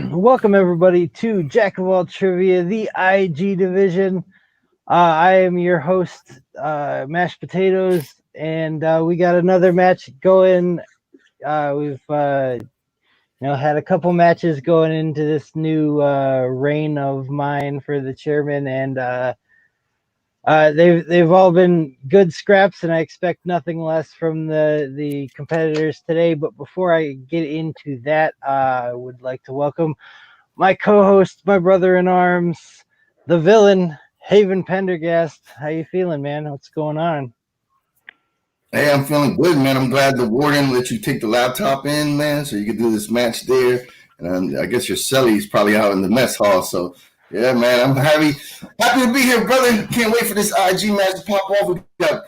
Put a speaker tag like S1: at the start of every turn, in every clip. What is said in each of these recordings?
S1: Welcome everybody to Jack of All Trivia, the IG division. I am your host, Mashed Potatoes, and we got another match going. We've had a couple matches going into this new reign of mine for the chairman, and they've all been good scraps, and I expect nothing less from the competitors today. But before I get into that, I would like to welcome my co-host, my brother in arms, the villain, Haven Pendergast. How you feeling, man? What's going on?
S2: Hey, I'm feeling good, man. I'm glad the warden let you take the laptop in, man, so you could do this match there. And I guess your celly's probably out in the mess hall. So, yeah, man, I'm happy to be here, brother. Can't wait for this IG match to pop off. We got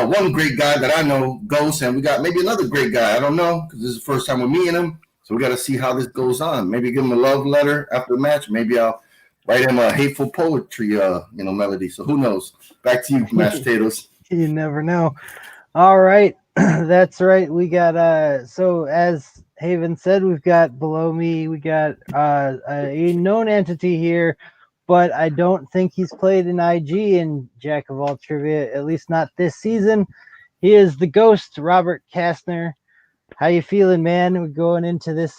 S2: one great guy that I know, Ghost, and we got maybe another great guy. I don't know, because this is the first time we're meeting him. So we got to see how this goes on. Maybe give him a love letter after the match. Maybe I'll write him a hateful poetry, melody. So who knows? Back to you, mashed potatoes.
S1: You never know. All right, that's right. We got so as Haven said, we've got below me, we got a known entity here, but I don't think he's played in IG in Jack of All Trivia, at least not this season. He is the Ghost, Robert Castner. How you feeling, man? We're going into this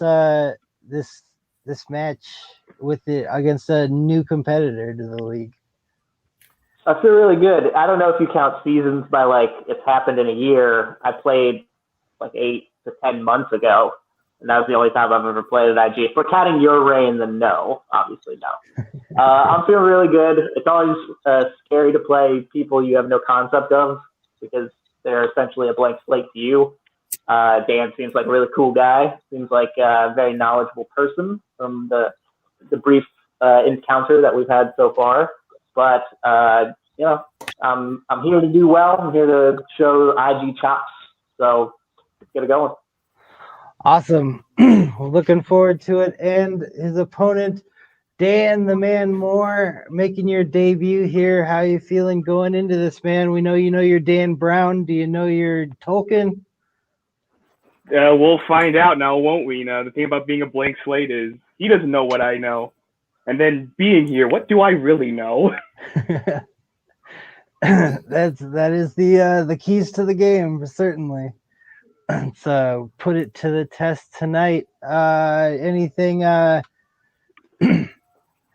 S1: this match against a new competitor to the league.
S3: I feel really good. I don't know if you count seasons by it's happened in a year. I played 8 to 10 months ago, and that was the only time I've ever played at IG. If we're counting your reign, then no, obviously no. I'm feeling really good. It's always scary to play people you have no concept of because they're essentially a blank slate to you. Dan seems like a really cool guy. Seems like a very knowledgeable person from the brief encounter that we've had so far. But I'm here to do well. I'm here to show IG chops. So let's get it going.
S1: Awesome. We're looking forward to it. And his opponent, Dan the Man Moore, making your debut here. How are you feeling going into this, man? We know you know your Dan Brown. Do you know your Tolkien?
S4: We'll find out now, won't we? The thing about being a blank slate is he doesn't know what I know. And then being here, what do I really know?
S1: that is the keys to the game, certainly. So put it to the test tonight. Anything have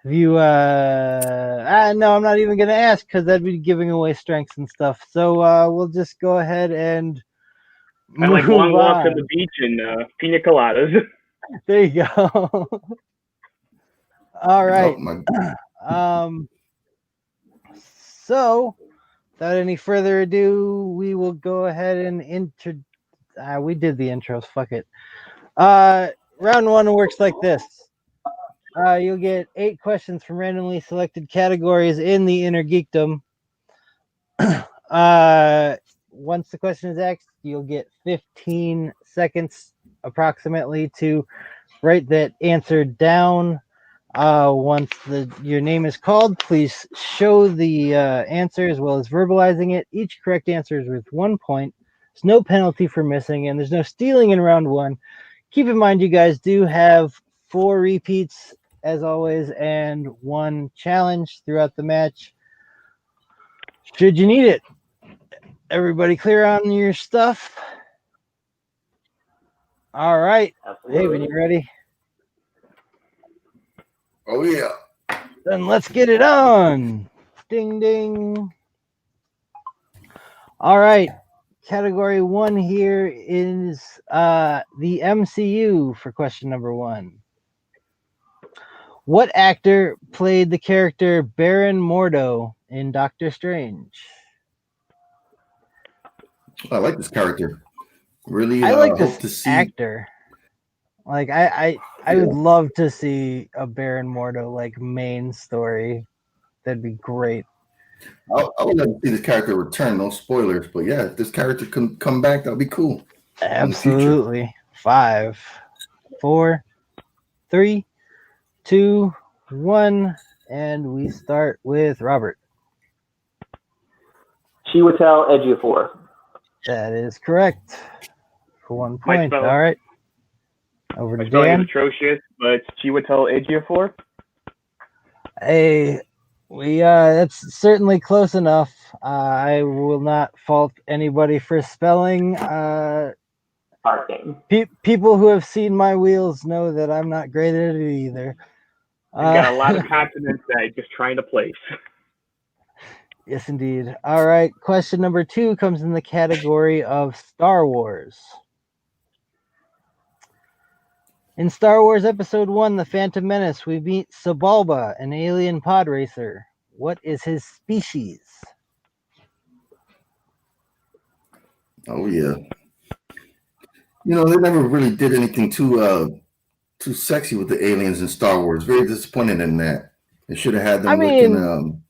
S1: you no, I'm not even gonna ask because that'd be giving away strengths and stuff. So we'll just go ahead and
S4: I like long walks at the beach and pina coladas.
S1: There you go. All right. So, without any further ado, we will go ahead and we did the intros. Fuck it. Round one works like this. You'll get 8 questions from randomly selected categories in the Inner Geekdom. Once the question is asked, you'll get 15 seconds approximately to write that answer down. Once your name is called, please show the answer as well as verbalizing it. Each correct answer is worth 1 point. There's no penalty for missing, and there's no stealing in round one. Keep in mind, you guys do have 4 repeats, as always, and 1 challenge throughout the match, should you need it. Everybody clear on your stuff? All right. Haven, you ready?
S2: Oh, yeah.
S1: Then let's get it on. Ding, ding. All right. Category 1 here is the MCU for question number 1. What actor played the character Baron Mordo in Doctor Strange?
S2: I like this character. Really,
S1: I like
S2: hope
S1: this
S2: to see
S1: actor. Like I would love to see a Baron Mordo main story. That'd be great.
S2: I would love to see this character return. No spoilers, but yeah, if this character can come back, that'd be cool.
S1: Absolutely. 5, 4, 3, 2, 1, and we start with Robert.
S3: Chiwetel Ejiofor.
S1: That is correct. For 1 point. All right. Over
S4: My
S1: to
S4: spelling is
S1: Dan.
S4: atrocious, but Chiwetel Ejiofor.
S1: Hey, that's certainly close enough. I will not fault anybody for spelling.
S3: Parking.
S1: People who have seen my wheels know that I'm not great at it either.
S4: He's got a lot of consonants that he's just trying to place.
S1: Yes, indeed. All right. Question number 2 comes in the category of Star Wars. In Star Wars Episode 1, The Phantom Menace, we meet Sebulba, an alien pod racer. What is his species?
S2: Oh yeah. They never really did anything too sexy with the aliens in Star Wars. Very disappointed in that. They should have had them looking.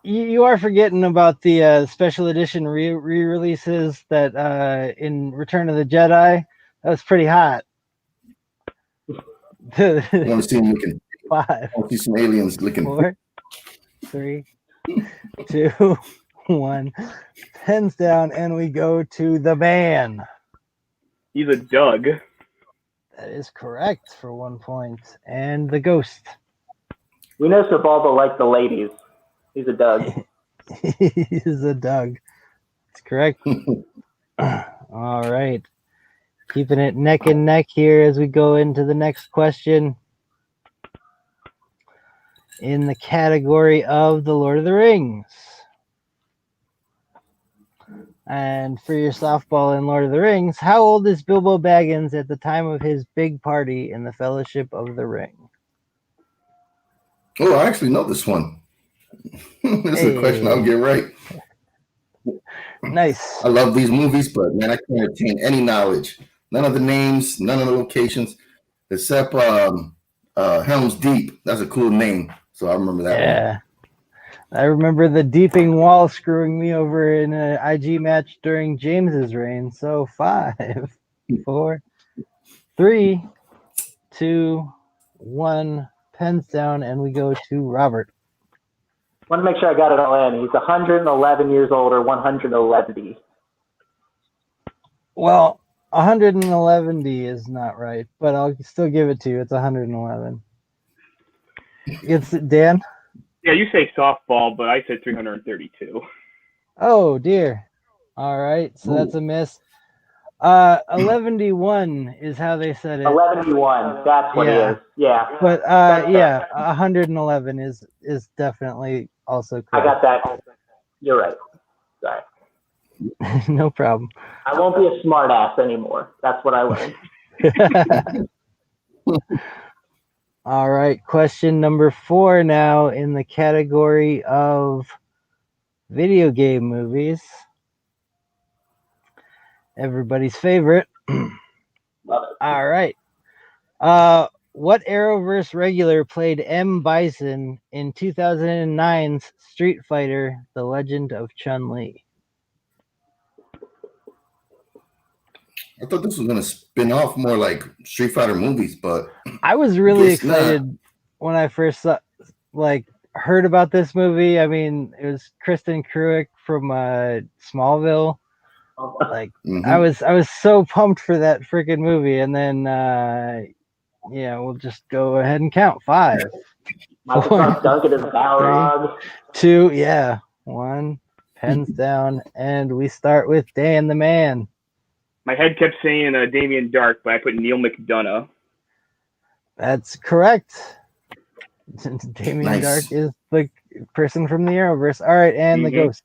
S1: You are forgetting about the special edition re-releases that in Return of the Jedi. That was pretty hot.
S2: I want to see them looking.
S1: 5,
S2: I want to see some aliens looking.
S1: 4, 3, 2, 1. Pens down, and we go to the man.
S4: He's a Doug.
S1: That is correct for 1 point. And the ghost.
S3: We know Sebulba likes the ladies. He's a Doug.
S1: He's a Doug. That's correct. All right. Keeping it neck and neck here as we go into the next question. In the category of The Lord of the Rings. And for your softball in Lord of the Rings, how old is Bilbo Baggins at the time of his big party in the Fellowship of the Ring?
S2: Oh, I actually know this one. This is a question I'll get right.
S1: Nice.
S2: I love these movies, but man, I can't retain any knowledge. None of the names, none of the locations, except Helm's Deep. That's a cool name, so I remember that one.
S1: Yeah. I remember the deeping wall screwing me over in an IG match during James's reign. So 5, 4, 3, 2, 1. Pens down, and we go to Robert.
S3: Want to make sure I got it all in. He's 111 years old or 111.
S1: Well, 111 is not right, but I'll still give it to you. It's 111. It's Dan.
S4: Yeah, you say softball, but I said 332.
S1: Oh dear. All right, so that's a miss. 11D1 is how they said it.
S3: 11D1. That's what it is. Yeah.
S1: But 111 is definitely also correct.
S3: I got that. You're right. Sorry.
S1: No problem.
S3: I won't be a smart ass anymore. That's what I learned.
S1: All right, question number 4 now in the category of video game movies. Everybody's favorite.
S3: Love it.
S1: All right. What Arrowverse regular played M. Bison in 2009's Street Fighter: The Legend of Chun-Li?
S2: I thought this was going to spin off more like Street Fighter movies, but
S1: I was really
S2: guess
S1: excited when I first heard about this movie. I mean, it was Kristen Cruick from Smallville. I was so pumped for that freaking movie, and then we'll just go ahead and count 5.
S3: Microsoft Duncan is Balrog.
S1: 2, 1. Pens down, and we start with Dan the Man.
S4: My head kept saying Damien Dark, but I put Neil McDonough.
S1: That's correct. Damien
S2: Nice.
S1: Dark is the person from the Arrowverse. All right, and the ghost.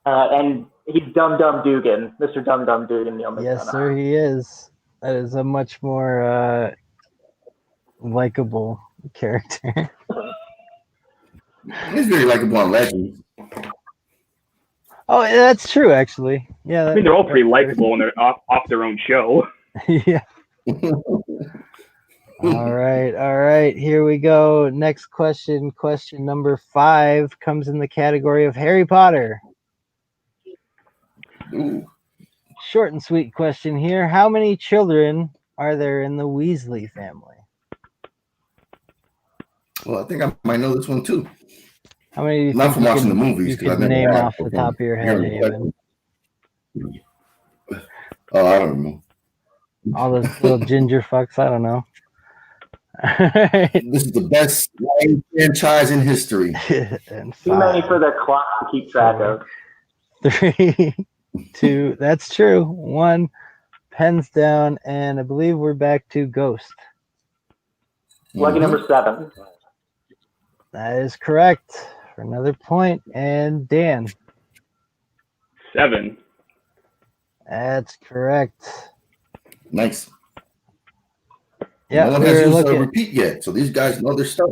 S3: And he's Dum Dum Dugan, Mr. Dum Dum Dugan, Neil McDonough.
S1: Yes, sir, he is. That is a much more likable character.
S2: He's very likable on Legends.
S1: Oh, that's true, actually. Yeah,
S4: I mean, they're all pretty likable when they're off their own show.
S1: Yeah. All right. Here we go. Next question. Question number 5 comes in the category of Harry Potter.
S2: Ooh.
S1: Short and sweet question here. How many children are there in the Weasley family?
S2: Well, I think I might know this one too.
S1: How many do you
S2: Not
S1: think
S2: from
S1: you
S2: watching
S1: can,
S2: the movies.
S1: you can name off the top of your head, Eamon?
S2: Oh, I don't know.
S1: all those little ginger fucks. I don't know. Alright.
S2: This is the best Lion franchise in history.
S1: And
S3: Too many
S1: 5,
S3: for the clock to keep track of.
S1: 3, 2. That's true. 1. Pens down, and I believe we're back to Ghost.
S3: Lucky number 7.
S1: That is correct for another point. And Dan.
S4: 7.
S1: That's correct.
S2: Nice.
S1: Yeah,
S2: No one
S1: we
S2: has
S1: were
S2: used a
S1: looking.
S2: repeat yet, so these guys know their stuff.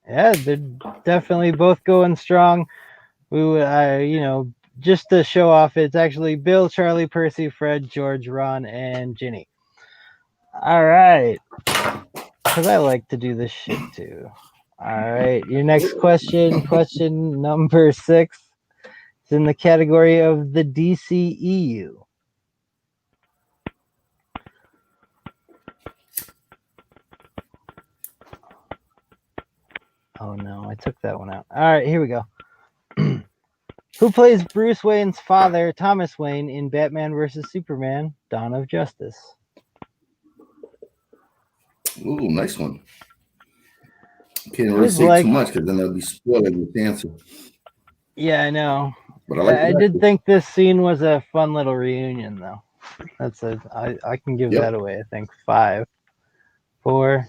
S1: Yeah, they're definitely both going strong. We would, just to show off, it's actually Bill, Charlie, Percy, Fred, George, Ron, and Ginny. All right. Because I like to do this shit too. All right. Your next question number 6, is in the category of the DCEU. Oh no, I took that one out. All right, here we go. Who plays Bruce Wayne's father, Thomas Wayne, in Batman vs. Superman: Dawn of Justice?
S2: Ooh, nice one. Can't really say too much because then they'll be spoiling the answer.
S1: Yeah, I know.
S2: But I
S1: did think this scene was a fun little reunion, though. I can give that away. I think 5, 4,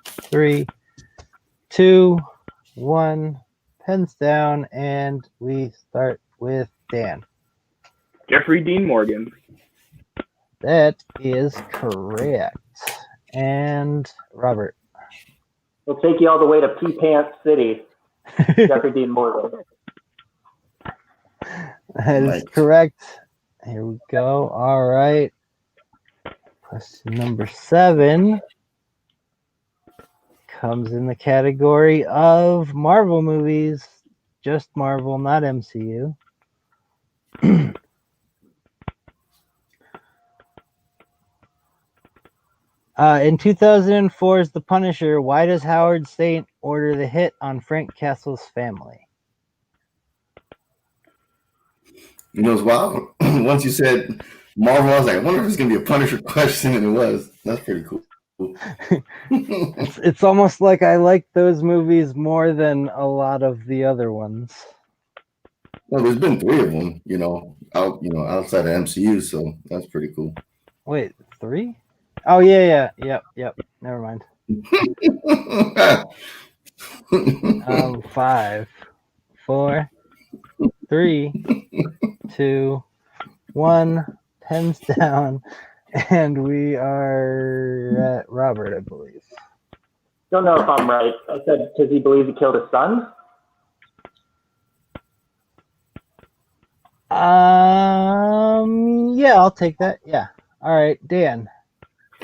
S1: 3, 2, 1. Pens down, and we start with Dan.
S4: Jeffrey Dean Morgan.
S1: That is correct. And Robert.
S3: We'll take you all the way to Pea Pants City. Jeffrey Dean Morgan.
S1: That is correct. Here we go. All right. Question number 7 comes in the category of Marvel movies. Just Marvel, not MCU. In 2004's The Punisher, why does Howard Saint order the hit on Frank Castle's family?
S2: You know, it's wild. Once you said Marvel, I was like, I wonder if it's going to be a Punisher question, and it was. That's pretty cool.
S1: It's almost like I like those movies more than a lot of the other ones.
S2: Well, there's been 3 of them, outside of MCU, so that's pretty cool.
S1: Wait, 3? Oh yeah. Yep. Never mind. 5, 4, 3, 2, 1. Pens down, and we are at Robert, I believe.
S3: Don't know if I'm right. I said, does he believe he killed his son?
S1: Yeah, I'll take that. Yeah. All right, Dan.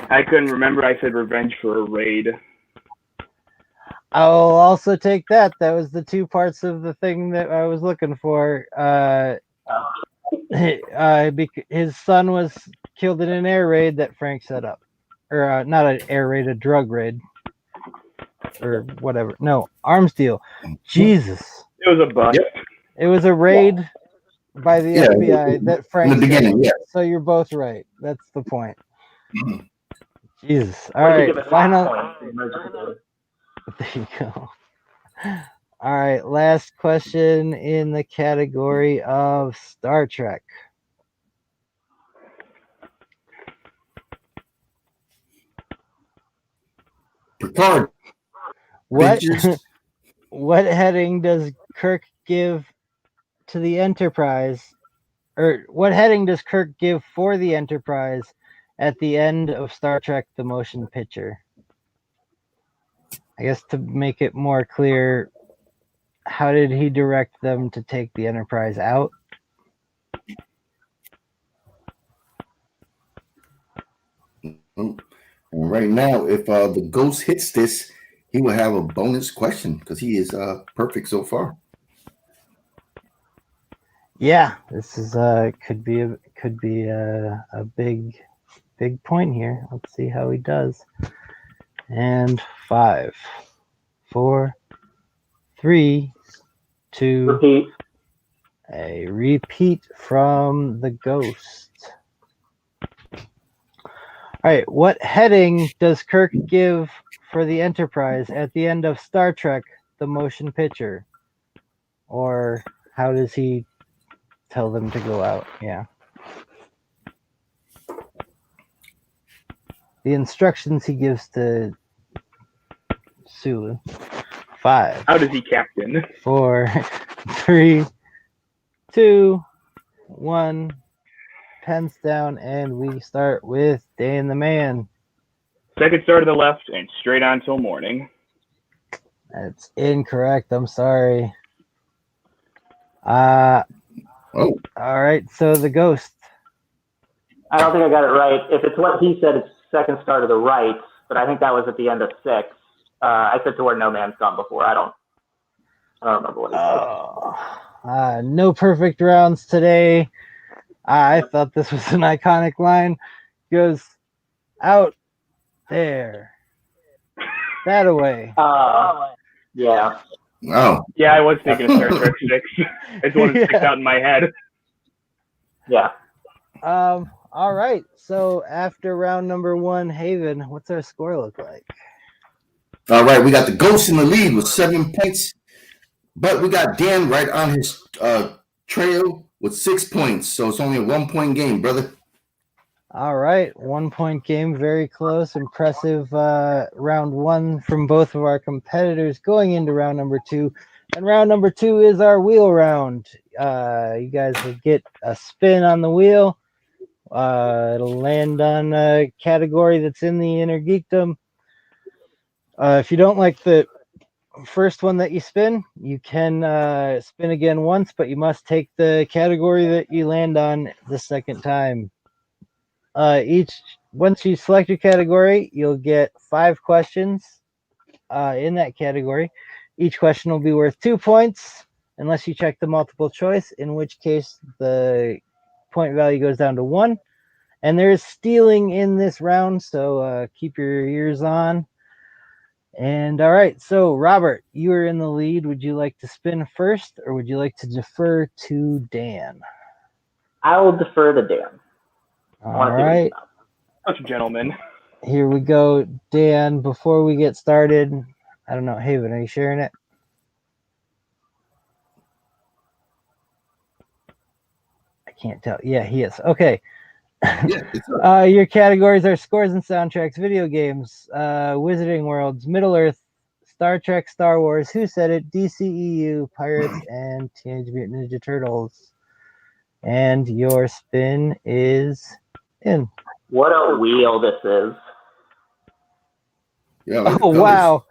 S4: I couldn't remember. I said Revenge for a Raid.
S1: I'll also take that. That was the 2 parts of the thing that I was looking for. His son was killed in an air raid that Frank set up. Or not an air raid, a drug raid. Or whatever. No, arms deal. Jesus.
S4: It was a bust.
S2: Yep.
S1: It was a raid by the FBI that Frank
S2: in the beginning,
S1: So you're both right. That's the point. Jesus. All right. Final. There you go. All right. Last question in the category of Star Trek.
S2: Picard.
S1: What heading does Kirk give to the Enterprise? Or what heading does Kirk give for the Enterprise at the end of Star Trek The Motion Picture? I guess to make it more clear, how did he direct them to take the Enterprise out?
S2: And right now, if the ghost hits this, he will have a bonus question because he is perfect so far.
S1: Yeah, this is could be a big point here. Let's see how he does. And 5, 4, 3, 2.
S3: Repeat.
S1: A repeat from the ghost. All right. What heading does Kirk give for the Enterprise at the end of Star Trek: The Motion Picture? Or how does he tell them to go out? Yeah. The instructions he gives to Sulu. 5.
S4: How does he captain?
S1: 4, 3, 2, 1. Pens down, and we start with Dan the Man.
S4: Second star to the left and straight on till morning.
S1: That's incorrect. I'm sorry.
S2: Oh,
S1: All right. So the ghost.
S3: I don't think I got it right. If it's what he said, it's second star to the right, but I think that was at the end of 6. I said to where no man's gone before. I don't remember what he said.
S1: No perfect rounds today. I thought this was an iconic line. He goes, out there. That away.
S3: Yeah.
S2: oh,
S4: Yeah, I was thinking of Star Trek 6. It's one that sticks out in my head.
S3: Yeah.
S1: All right. So after round number 1, Haven, what's our score look like?
S2: all right. We got the Ghost in the lead with 7 points, but we got Dan right on his trail with 6 points. So it's only a 1-point game, brother.
S1: All right. 1-point game. Very close. Impressive round 1 from both of our competitors going into round number 2. And round number 2 is our wheel round. You guys will get a spin on the wheel. It'll land on a category that's in the inner geekdom. If you don't like the first one that you spin, you can spin again once, but you must take the category that you land on the second time. Once you select your category, you'll get 5 questions in that category. Each question will be worth 2 points unless you check the multiple choice, in which case the point value goes down to 1. And there's stealing in this round, so keep your ears on. And all right, so Robert, you are in the lead. Would you like to spin first, or would you like to defer to Dan?
S3: I will defer to Dan.
S1: All right,
S4: Such a gentleman.
S1: here we go, Dan. Before we get started, I don't know, Haven, are you sharing it? I can't tell. Yeah, he is. Okay.
S2: Yeah, it's up.
S1: Your categories are scores and soundtracks, video games, Wizarding Worlds, Middle Earth, Star Trek, Star Wars, Who Said It, DCEU, Pirates, and Teenage Mutant Ninja Turtles. And your spin is in.
S3: What a wheel this is.
S2: Yeah, look at the
S1: Oh,
S2: colors.
S1: wow.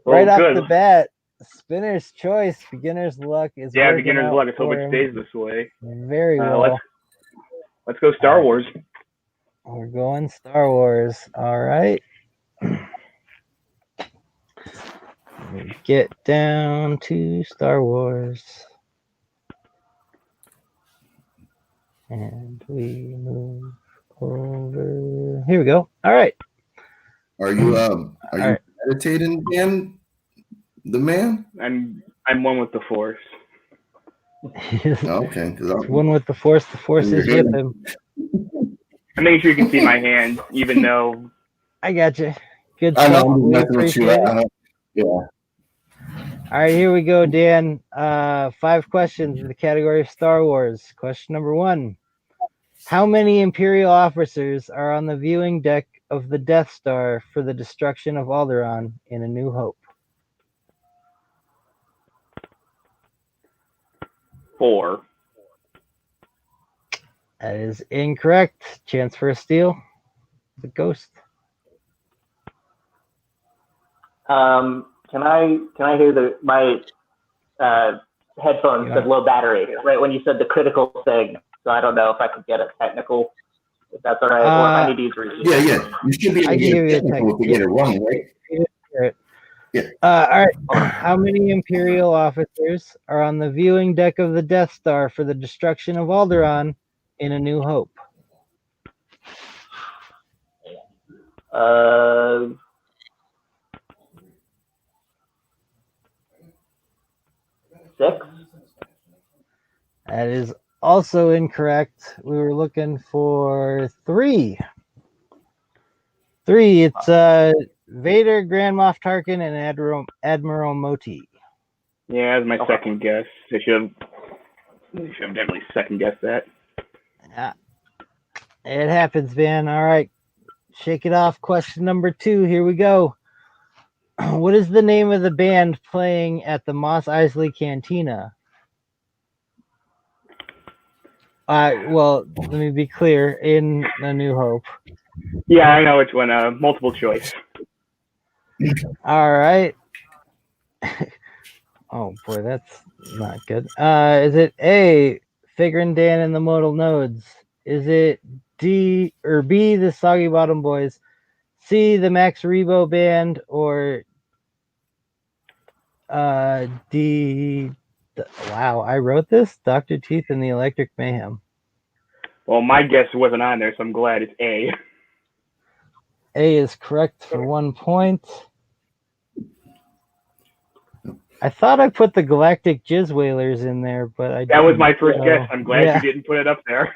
S1: Right off
S4: good.
S1: the bat, spinner's choice, beginner's luck is
S4: Yeah,
S1: working
S4: beginner's
S1: out
S4: luck. Let's hope
S1: for
S4: it
S1: him
S4: stays this way.
S1: very well.
S4: Let's go Star Wars.
S1: We're going Star Wars. All right. We get down to Star Wars. And we move over. Here we go. All right.
S2: Are you
S1: right.
S2: meditating, Dan, the man?
S4: I'm one with the Force.
S2: Okay, because
S1: One with the Force is with him.
S4: I'm making sure you can see my hand, even though
S1: I got you. Good
S2: I know
S1: stuff.
S2: I'm
S1: We
S2: messing with you.
S1: appreciate it.
S2: Yeah.
S1: All right, here we go, Dan. 5 questions in the category of Star Wars. Question number 1. How many Imperial officers are on the viewing deck of the Death Star for the destruction of Alderaan in A New Hope?
S4: 4.
S1: That is incorrect. Chance for a steal. The ghost.
S3: Can I hear my headphones said low battery right when you said the critical thing? So I don't know if I could get a technical, if that's all right, or if I need to use reason.
S2: Yeah. You should be able to get it technical to get it wrong, right? Yeah.
S1: All right. How many Imperial officers are on the viewing deck of the Death Star for the destruction of Alderaan in A New Hope?
S3: 6.
S1: That is also incorrect. We were looking for 3. 3. It's Vader, Grand Moff Tarkin, and Admiral Moti.
S4: Yeah, that's my second guess. I should have definitely second guessed that.
S1: Yeah. It happens, man. All right. Shake it off. Question number 2. Here we go. What is the name of the band playing at the Mos Eisley Cantina? Well, let me be clear. In A New Hope.
S4: Yeah, I know which one. Multiple choice.
S1: All right. Oh boy, that's not good. Is it A, Figure and Dan and the Modal Nodes? Is it D or B, the Soggy Bottom Boys? C, the Max Rebo Band? Or D? Wow, I wrote this. Dr. Teeth and the Electric Mayhem.
S4: Well, my guess wasn't on there, so I'm glad it's A.
S1: A is correct for 1 point. I thought I put the Galactic Jizz Whalers in there, but I
S4: That was
S1: didn't.
S4: my first
S1: So,
S4: guess. I'm glad
S1: yeah.
S4: you didn't put it up there.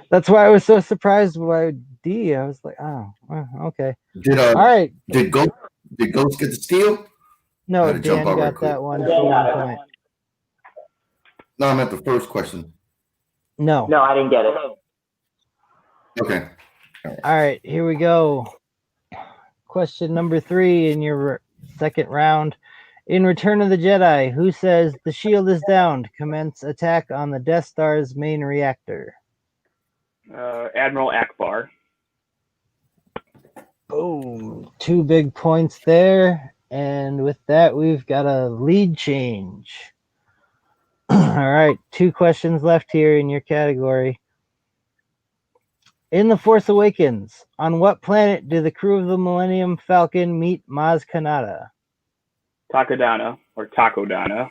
S1: That's why I was so surprised by D. I was like, oh, well, okay. All right.
S2: Did Ghost get the steal? I
S1: No,
S2: had to jump
S1: Dan
S2: out right
S1: got
S2: quick.
S1: that one for 1 point.
S2: No, I'm at the first question.
S1: No.
S3: No, I didn't get it.
S2: Okay.
S1: All right, here we go. Question number 3 in your second round. In Return of the Jedi, who says the shield is down? Commence attack on the Death Star's main reactor.
S4: Admiral Akbar.
S1: Boom. 2 big points there. And with that, we've got a lead change. All right, 2 questions left here in your category. In The Force Awakens, on what planet do the crew of the Millennium Falcon meet Maz Kanata?
S4: Takodana or Takodana.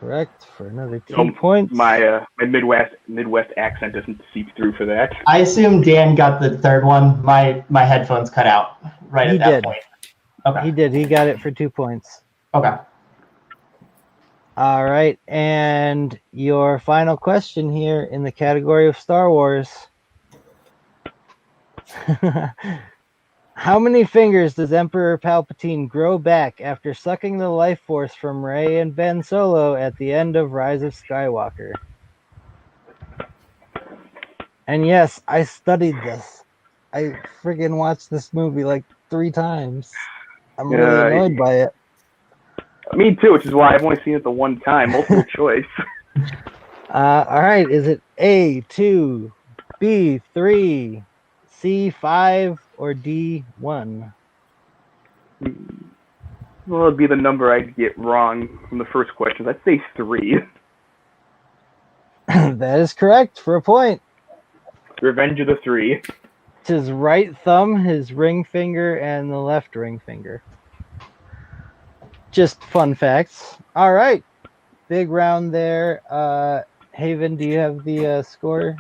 S1: Correct for another 2 points.
S4: My Midwest accent doesn't seep through for that.
S5: I assume Dan got the third one. My headphones cut out right at that point. Okay.
S1: He did. He got it for 2 points.
S5: Okay.
S1: All right, and your final question here in the category of Star Wars. How many fingers does Emperor Palpatine grow back after sucking the life force from Rey and Ben Solo at the end of Rise of Skywalker? And yes, I studied this. I friggin' watched this movie like 3 times. I'm really annoyed by it.
S4: Me too, which is why I've only seen it the one time. Multiple choice.
S1: All right, is it A, 2, B, 3, C, 5, or D, 1?
S4: Well, it'd be the number I'd get wrong from the first question. I'd say 3.
S1: That is correct for a point.
S4: Revenge of the 3.
S1: It's his right thumb, his ring finger, and the left ring finger. Just fun facts. All right. Big round there. Haven, do you have the score?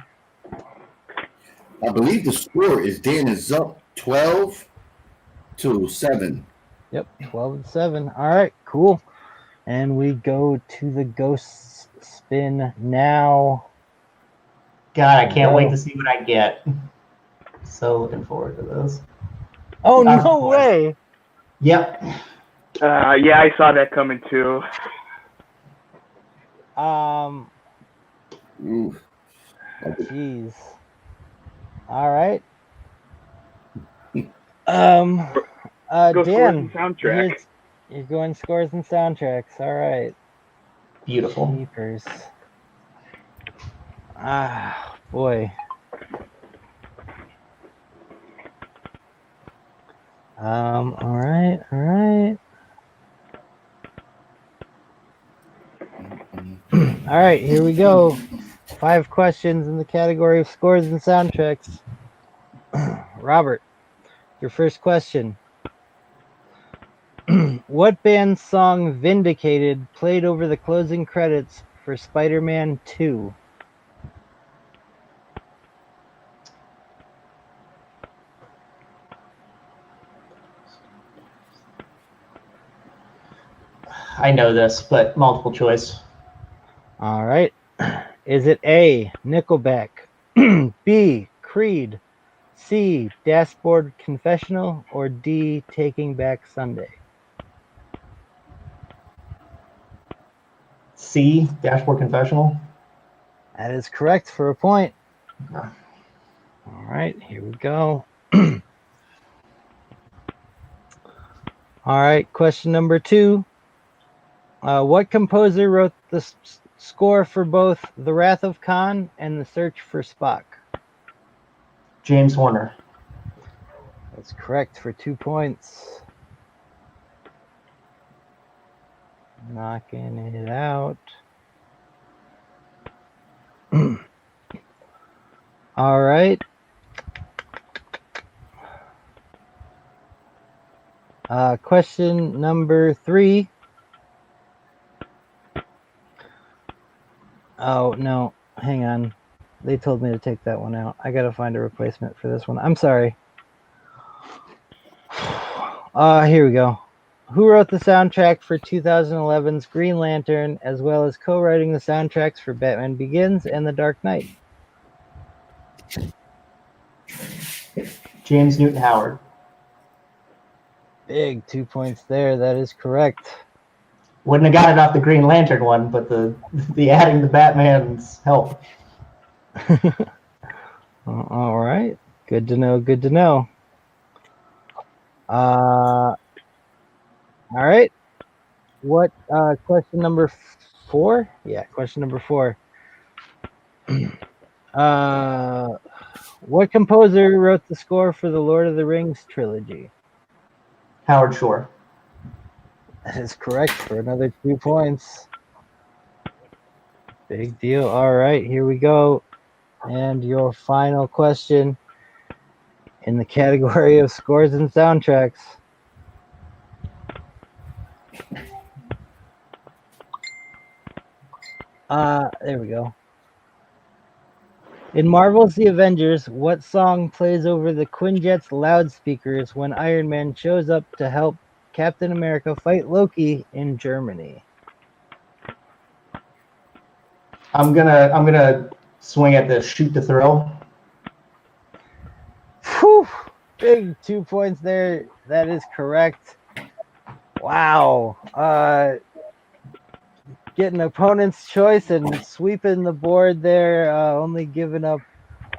S2: I believe the score is Dan is up 12-7.
S1: Yep, 12-7. All right, cool. And we go to the ghost spin now.
S5: God, I can't wait to see what I get. So looking forward to this.
S1: Oh, no way.
S5: Yep.
S4: Yeah, I saw that coming too.
S1: Jeez. All right.
S4: Go
S1: Dan,
S4: scores and soundtrack.
S1: You're going scores and soundtracks. All right.
S5: Beautiful.
S1: Keepers. Ah, boy. All right. All right, here we go. 5 questions in the category of scores and soundtracks. Robert, your first question. What band's song Vindicated played over the closing credits for Spider-Man 2?
S5: I know this, but multiple choice.
S1: All right. Is it A, Nickelback, B, Creed, C, Dashboard Confessional, or D, Taking Back Sunday?
S5: C, Dashboard Confessional.
S1: That is correct for a point.
S5: Okay.
S1: All right, here we go. All right, question number 2. What composer wrote the score for both The Wrath of Khan and The Search for Spock?
S5: James Horner.
S1: That's correct for 2 points. Knocking it out. All right. Question number 3. Oh, no. Hang on. They told me to take that one out. I got to find a replacement for this one. I'm sorry. Here we go. Who wrote the soundtrack for 2011's Green Lantern, as well as co-writing the soundtracks for Batman Begins and The Dark Knight?
S5: James Newton Howard.
S1: Big 2 points there. That is correct.
S5: Wouldn't have got it off the Green Lantern one, but the adding the Batman's help.
S1: All right. Good to know. Good to know. All right. What question number 4? Yeah, question number 4. What composer wrote the score for the Lord of the Rings trilogy?
S5: Howard Shore.
S1: That is correct for another 2 points. Big deal. All right, here we go. And your final question in the category of scores and soundtracks. There we go. In Marvel's The Avengers, what song plays over the Quinjet's loudspeakers when Iron Man shows up to help Captain America fight Loki in Germany?
S5: I'm gonna swing at the Shoot to Thrill.
S1: Whew, big 2 points there. That is correct. Wow. Getting opponent's choice and sweeping the board there, only giving up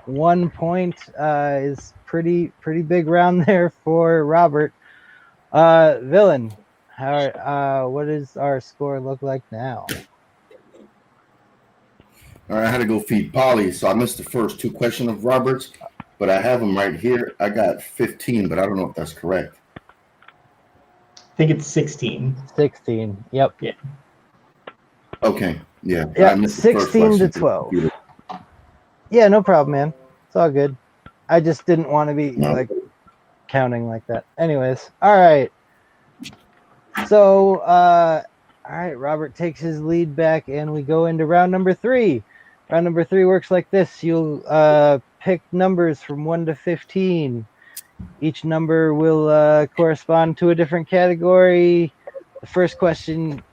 S1: 1 point is pretty big round there for Robert. Villain, what does our score look like now?
S2: All right, I had to go feed Polly, so I missed the first 2 questions of Robert's, but I have them right here. I got 15, but I don't know if that's correct.
S5: I think it's 16.
S1: 16. Yep.
S5: Yeah.
S2: Okay. Yeah.
S1: Yeah.
S2: I missed the first
S1: 16 to
S2: question.
S1: 12. Yeah, no problem, man. It's all good. I just didn't want to be like counting like that. Anyways, all right. So, all right, Robert takes his lead back, and we go into round number 3. Round number 3 works like this. You'll pick numbers from 1 to 15. Each number will correspond to a different category. The first question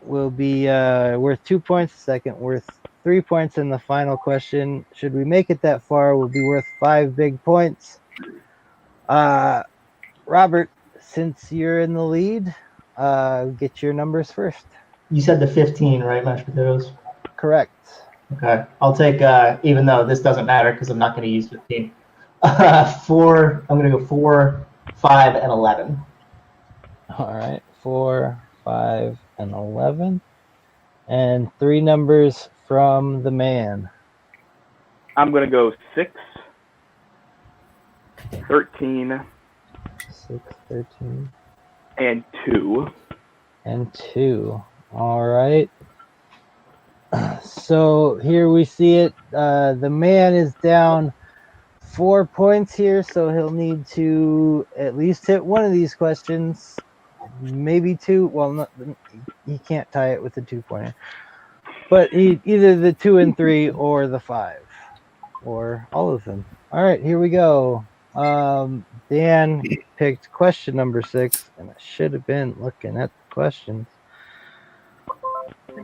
S1: will be worth 2 points, the second worth 3 points, and the final question, should we make it that far, will be worth 5 big points. Robert, since you're in the lead, get your numbers first.
S5: You said the 15, right, mashed potatoes?
S1: Correct.
S5: Okay. I'll take, even though this doesn't matter because I'm not going to use 15. 4, I'm going to go 4, 5, and 11.
S1: All right. 4, 5, and 11. And 3 numbers from the man.
S4: I'm going to go 6, 13,
S1: 6, 13.
S4: and 2.
S1: And 2. All right. So here we see it. The man is down 4 points here, so he'll need to at least hit one of these questions, maybe 2. Well, he can't tie it with the 2-pointer, but either the 2 and 3 or the 5, or all of them. All right, here we go. Dan picked question number 6, and I should have been looking at the questions.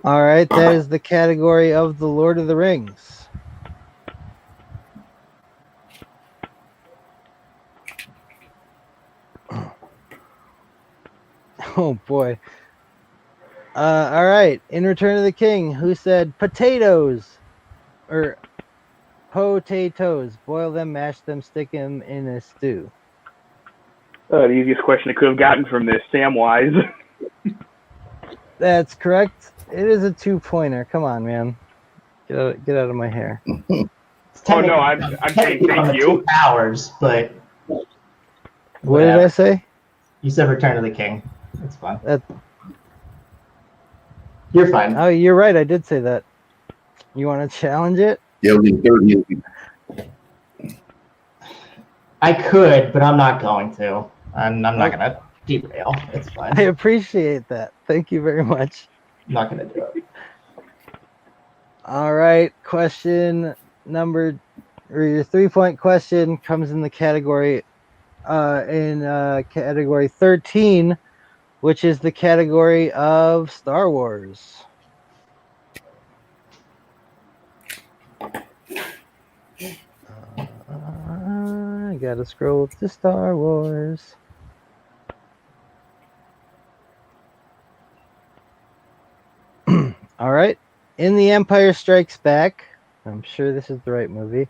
S1: All right, that is the category of the Lord of the Rings. Oh boy. All right. In Return of the King, who said potatoes or potatoes? Boil them, mash them, stick them in a stew.
S4: The easiest question I could have gotten from this, Samwise.
S1: That's correct. It is a 2-pointer. Come on, man. Get out of my hair.
S5: It's
S4: Oh no,
S5: technically,
S4: I'm saying
S5: technically on
S4: thank
S5: the
S4: you.
S5: 2 hours, but
S1: What did I say?
S5: You said Return of the King. That's fine.
S1: That,
S5: You're fine.
S1: oh, you're right. I did say that. You want to challenge it?
S2: Yeah, it'll be third movie.
S5: I could, but I'm not going to. I'm not going to derail. It's fine.
S1: I appreciate that. Thank you very much.
S5: I'm not going to do it.
S1: All right. Question number, or your 3-point question comes in the category, category 13, which is the category of Star Wars. I gotta scroll up to Star Wars. All right. In The Empire Strikes Back, I'm sure this is the right movie.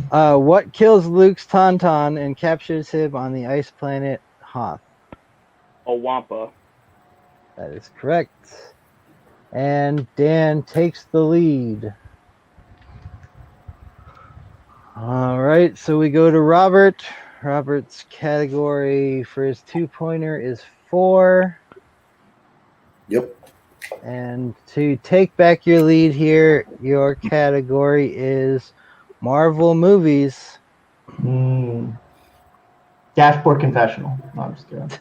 S1: What kills Luke's Tauntaun and captures him on the ice planet Hoth?
S4: A Wampa.
S1: That is correct. And Dan takes the lead. All right, so we go to Robert. Robert's category for his 2-pointer is 4.
S2: Yep.
S1: And to take back your lead here, your category is Marvel movies.
S5: Dashboard Confessional. No, I'm just kidding.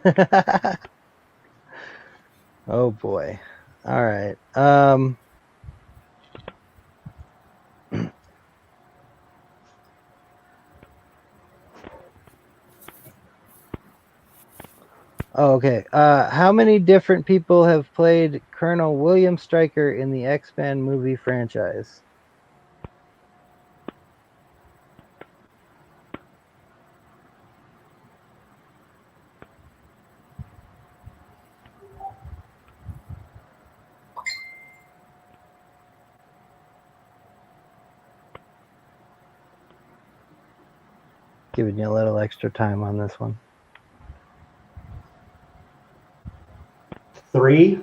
S1: Oh boy. All right. Oh, okay. How many different people have played Colonel William Stryker in the X-Men movie franchise? Giving you a little extra time on this one.
S5: 3.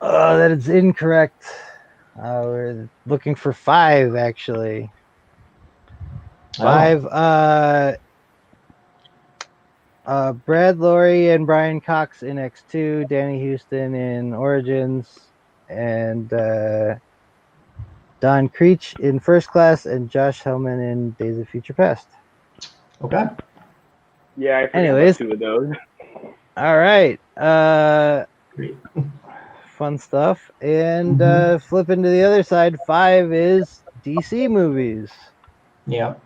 S1: Oh, that is incorrect. We're looking for 5, actually. 5. Brad Lorry and Brian Cox in X2, Danny Houston in Origins, and Don Creech in First Class, and Josh Hellman in Days of Future Past.
S5: Okay.
S4: Yeah, I forgot
S1: Anyways.
S4: about 2 of those.
S1: All right.
S5: Great.
S1: Fun stuff. And flipping to the other side, 5 is DC movies.
S5: Yep.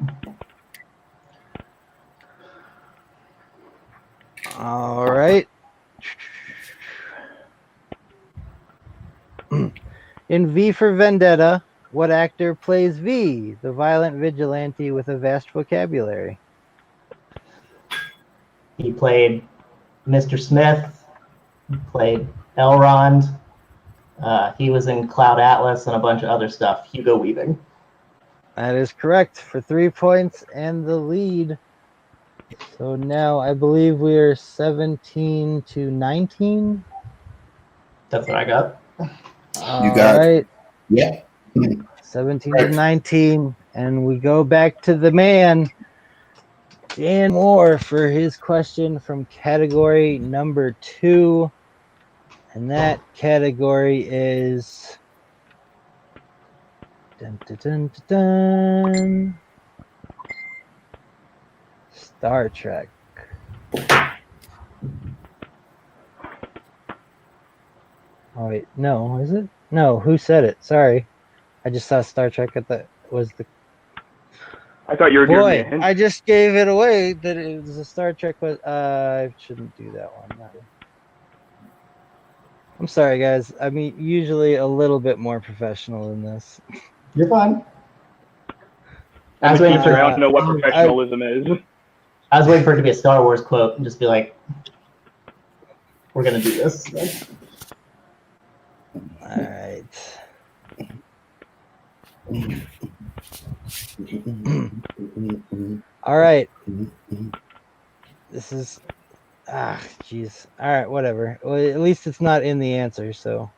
S1: All right. In V for Vendetta, what actor plays V, the violent vigilante with a vast vocabulary?
S5: He played Mr. Smith. He played Elrond. He was in Cloud Atlas and a bunch of other stuff. Hugo Weaving.
S1: That is correct for 3 points and the lead. So now I believe we are 17 to 19.
S5: That's what I got.
S2: You got
S1: right.
S2: Yeah.
S1: 17 to 19. And we go back to the man, Dan Moore, for his question from category number 2. And that category is dun, dun, dun, dun, dun. Star Trek. Oh wait, no, is it? No, who said it? Sorry. I just saw Star Trek at the
S4: I thought you were giving me a
S1: Boy,
S4: hint.
S1: I just gave it away that it was a Star Trek, but I shouldn't do that one. I'm sorry, guys. I mean, usually a little bit more professional than this.
S5: You're fine.
S4: I'm a teacher. I don't know what
S1: I-
S4: professionalism is.
S5: I was waiting for it to be a Star Wars quote and just be like, "We're gonna do this."
S1: All right. All right. This is jeez. All right, whatever. Well, at least it's not in the answer. So,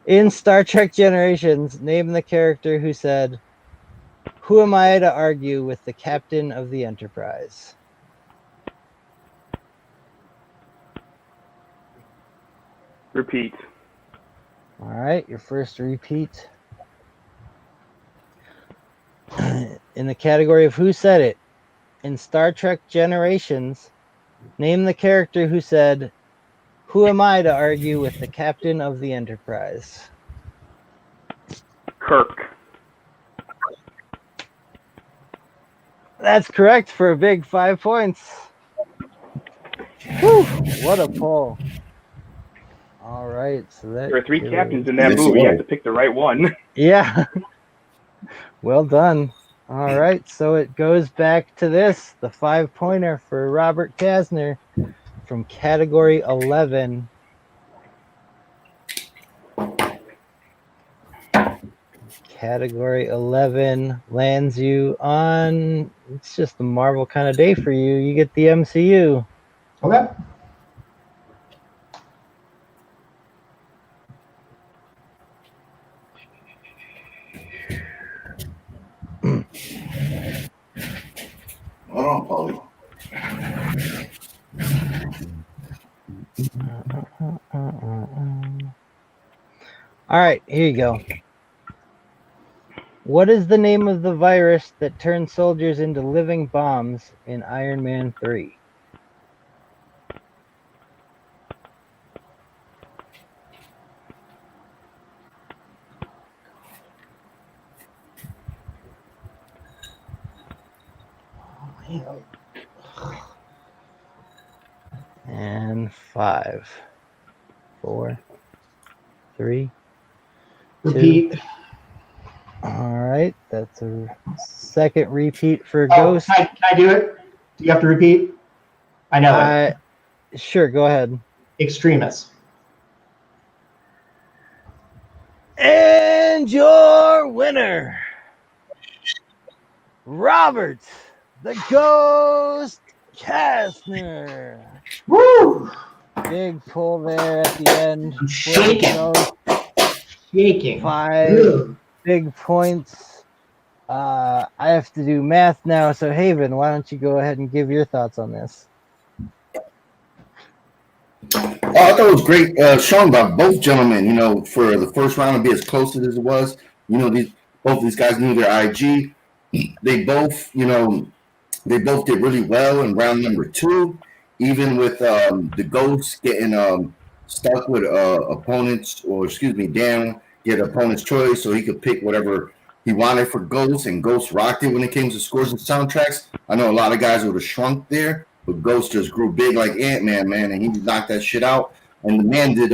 S1: in Star Trek Generations, name the character who said, "Who am I to argue with the captain of the Enterprise?"
S4: Repeat.
S1: All right, your first repeat. In the category of who said it, in Star Trek Generations, name the character who said, "Who am I to argue with the captain of the Enterprise?"
S4: Kirk.
S1: That's correct for a big 5 points. Whew, what a pull. All right, so that
S4: There are 3
S1: gives-
S4: captains in that
S2: Yes,
S4: movie. You
S2: sir.
S4: have to pick the right one.
S1: Yeah. Well done. All right, so it goes back to this, the 5-pointer for Robert Castner from category 11. Category 11 lands you on, it's just a Marvel kind of day for you. You get the MCU.
S5: Okay.
S2: Hold on, Paulie.
S1: All right, here you go. What is the name of the virus that turns soldiers into living bombs in Iron Man 3? And 5, 4, 3.
S5: Repeat.
S1: All right, that's a second repeat for
S5: Oh,
S1: Ghost.
S5: can I do it? Do you have to repeat? I know it.
S1: Sure, go ahead.
S5: Extremis.
S1: And your winner, Robert the Ghost Castner.
S5: Woo!
S1: Big pull there at the end.
S5: I'm shaking. Shaking.
S1: 5
S5: Ugh.
S1: big points. I have to do math now, so Haven, why don't you go ahead and give your thoughts on this?
S2: I thought it was great showing by both gentlemen, for the first round to be as close as it was. Both these guys knew their IG. They both, they both did really well in round number 2, even with the Ghosts getting stuck with Dan get opponent's choice so he could pick whatever he wanted for Ghost, and Ghost rocked it when it came to scores and soundtracks. I know a lot of guys would have shrunk there, but Ghost just grew big like Ant-Man, man, and he knocked that shit out. And the man did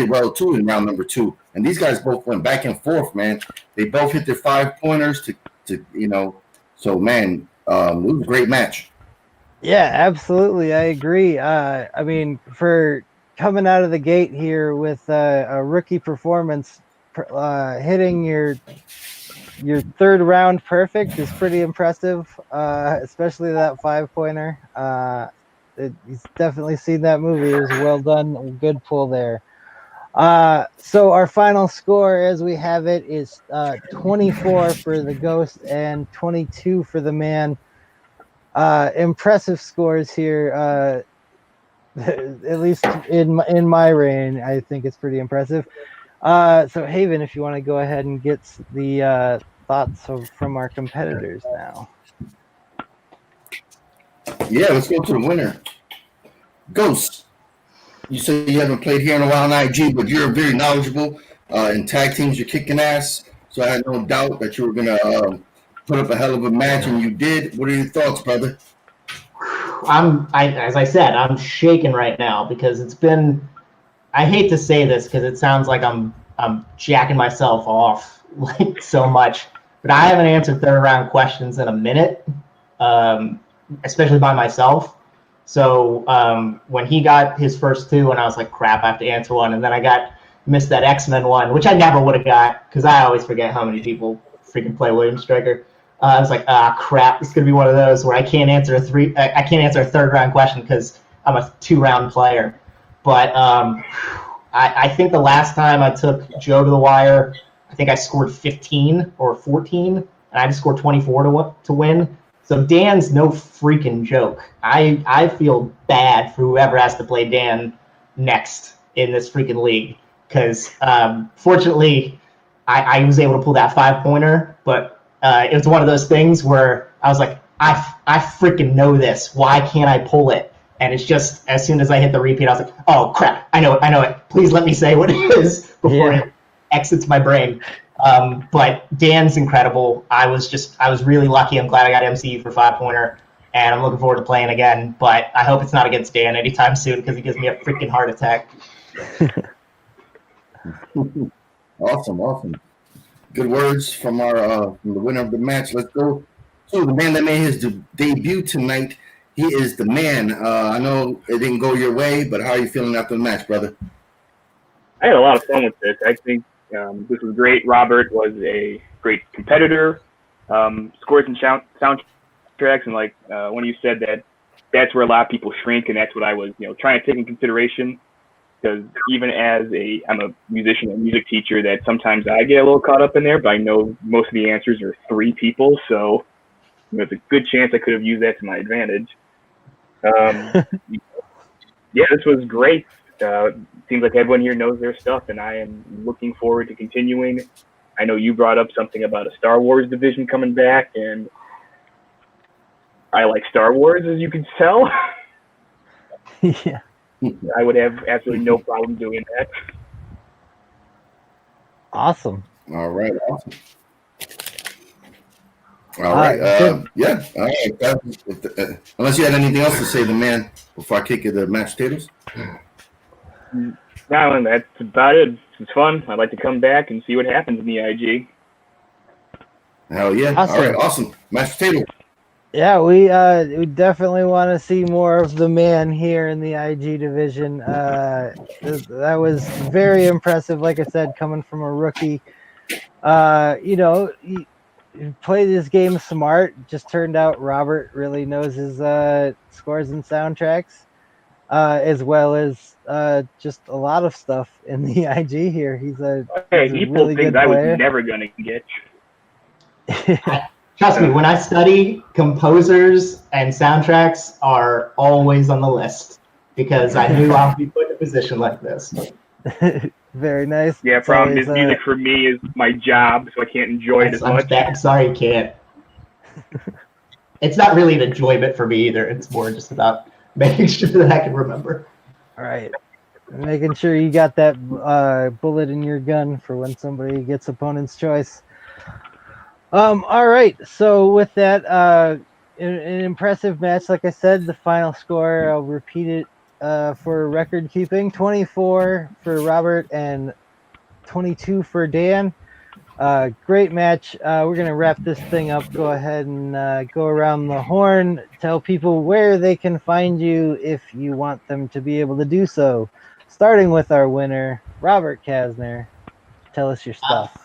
S2: well too in round number 2. And these guys both went back and forth, man. They both hit their 5-pointers so man, it was a great match.
S1: Yeah, absolutely. I agree. I mean, for coming out of the gate here with a rookie performance, hitting your third round perfect is pretty impressive, especially that 5-pointer. He's definitely seen that movie. It was well done. Good pull there. So our final score as we have it is 24 for the Ghost and 22 for the man. Impressive scores here. At least in my reign, I think it's pretty impressive. So Haven, if you want to go ahead and get the thoughts from our competitors now.
S2: Yeah, let's go to the winner. Ghost. You say you haven't played here in a while in IG, but you're very knowledgeable in tag teams. You're kicking ass, so I had no doubt that you were gonna put up a hell of a match, and you did. What are your thoughts, brother?
S5: As I said, I'm shaking right now because it's been I hate to say this because it sounds like I'm jacking myself off like so much, but I haven't answered third round questions in a minute, especially by myself. So when he got his first two, and I was like, crap, I have to answer one, and then I missed that X-Men one, which I never would have got because I always forget how many people freaking play William Stryker. I was like, crap, it's gonna be one of those where I can't answer a third round question because I'm a 2-round player. But I think the last time I took Joe to the wire, I think I scored 15 or 14, and I just scored 24 to win. So Dan's no freaking joke. I feel bad for whoever has to play Dan next in this freaking league because fortunately I was able to pull that 5-pointer, but it was one of those things where I was like, I freaking know this. Why can't I pull it? And it's just as soon as I hit the repeat, I was like, oh crap, I know it. Please let me say what it is before it exits my brain. But Dan's incredible. I was really lucky. I'm glad I got MCU for 5-pointer, and I'm looking forward to playing again. But I hope it's not against Dan anytime soon because he gives me a freaking heart attack.
S2: Awesome. Good words from from the winner of the match. Let's go to the man that made his debut tonight. He is the man. I know it didn't go your way, but how are you feeling after the match, brother?
S4: I had a lot of fun with this. I think this was great. Robert was a great competitor. Scores and soundtracks, and like when you said that's where a lot of people shrink, and that's what I was trying to take in consideration. Because even as I'm a musician and music teacher, that sometimes I get a little caught up in there, but I know most of the answers are 3 people, so there's a good chance I could have used that to my advantage. Yeah, this was great. Seems like everyone here knows their stuff, and I am looking forward to continuing. I know you brought up something about a Star Wars division coming back, and I like Star Wars, as you can tell.
S1: Yeah.
S4: I would have absolutely no problem doing that.
S1: Awesome.
S2: All right, awesome. All right, yeah. All right. Unless you had anything else to say, the man, before I kick you the match tables.
S4: No, that's about it. It's fun. I'd like to come back and see what happens in the IG.
S2: Hell yeah!
S1: Awesome.
S2: All right, awesome. Match table.
S1: Yeah, we definitely want to see more of the man here in the IG division. That was very impressive. Like I said, coming from a rookie, he played this game smart. Just turned out Robert really knows his scores and soundtracks, as well as just a lot of stuff in the IG here. He's a
S4: he
S1: really
S4: pulled things
S1: good
S4: I
S1: player.
S4: was never gonna get.
S5: Trust me, when I study, composers and soundtracks are always on the list because I knew I would be put in a position like this.
S1: Very nice.
S4: Yeah, problem is music for me is my job, so I can't enjoy it as much.
S5: I'm sorry you can't. It's not really an enjoyment for me either. It's more just about making sure that I can remember.
S1: All right. Making sure you got that bullet in your gun for when somebody gets opponent's choice. All right. So with that, an impressive match. Like I said, the final score, I'll repeat it for record keeping: 24 for Robert and 22 for Dan. Great match. We're gonna wrap this thing up. Go ahead and go around the horn. Tell people where they can find you if you want them to be able to do so. Starting with our winner, Robert Castner. Tell us your stuff.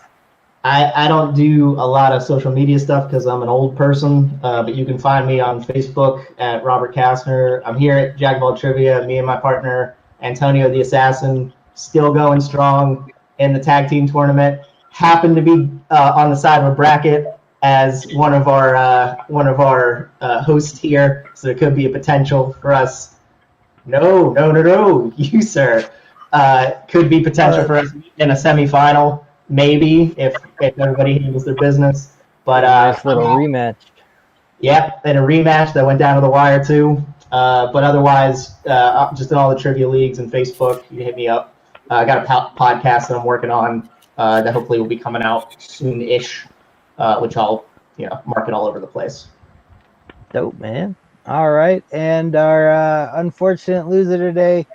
S5: I don't do a lot of social media stuff because I'm an old person, but you can find me on Facebook at Robert Castner. I'm here at Jack of All Trivia. Me and my partner, Antonio the Assassin, still going strong in the tag team tournament. Happen to be on the side of a bracket as one of our hosts here, so there could be a potential for us. No, you sir, could be potential for us in a semifinal. Maybe if everybody handles their business, but
S1: nice little rematch.
S5: Yep, and a rematch that went down to the wire too. But otherwise, just in all the trivia leagues and Facebook, you can hit me up. I got a podcast that I'm working on that hopefully will be coming out soon-ish, which I'll market all over the place.
S1: Dope, man. All right, and our unfortunate loser today,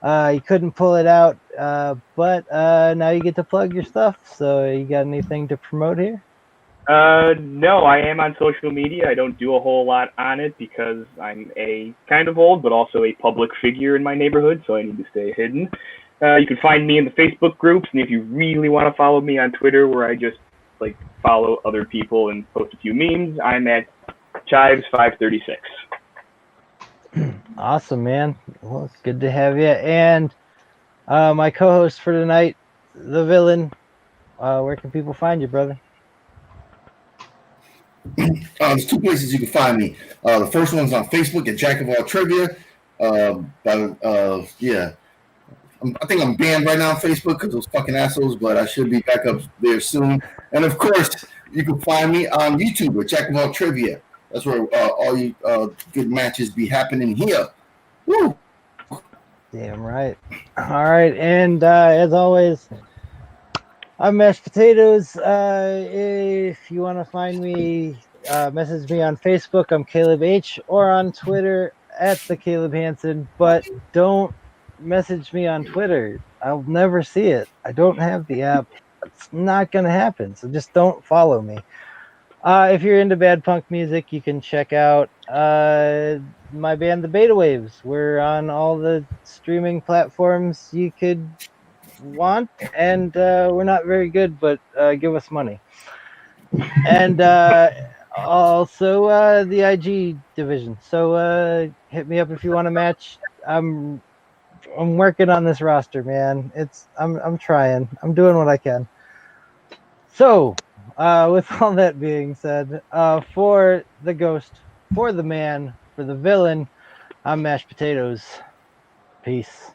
S1: You couldn't pull it out, but now you get to plug your stuff. So you got anything to promote here?
S4: No, I am on social media. I don't do a whole lot on it because I'm a kind of old, but also a public figure in my neighborhood, so I need to stay hidden. You can find me in the Facebook groups, and if you really want to follow me on Twitter, where I just like follow other people and post a few memes, I'm at Chives536.
S1: Awesome, man. Well, it's good to have you. And my co-host for tonight, the villain. Where can people find you, brother?
S2: There's two places you can find me. The first one's on Facebook at Jack of All Trivia. Yeah, I think I'm banned right now on Facebook because those fucking assholes, but I should be back up there soon. And of course, you can find me on YouTube at Jack of All Trivia. That's where all you good matches be happening here. Woo!
S1: Damn right. All right, and as always, I'm Mashed Potatoes. If you want to find me, message me on Facebook. I'm Caleb H. Or on Twitter at the Caleb Hansen. But don't message me on Twitter. I'll never see it. I don't have the app. It's not gonna happen. So just don't follow me. If you're into bad punk music, you can check out my band, The Beta Waves. We're on all the streaming platforms you could want, and we're not very good, but give us money. And also the IG division. So hit me up if you want to match. I'm working on this roster, man. I'm trying. I'm doing what I can. So with all that being said, for the ghost, for the man, for the villain, I'm Mashed Potatoes. Peace.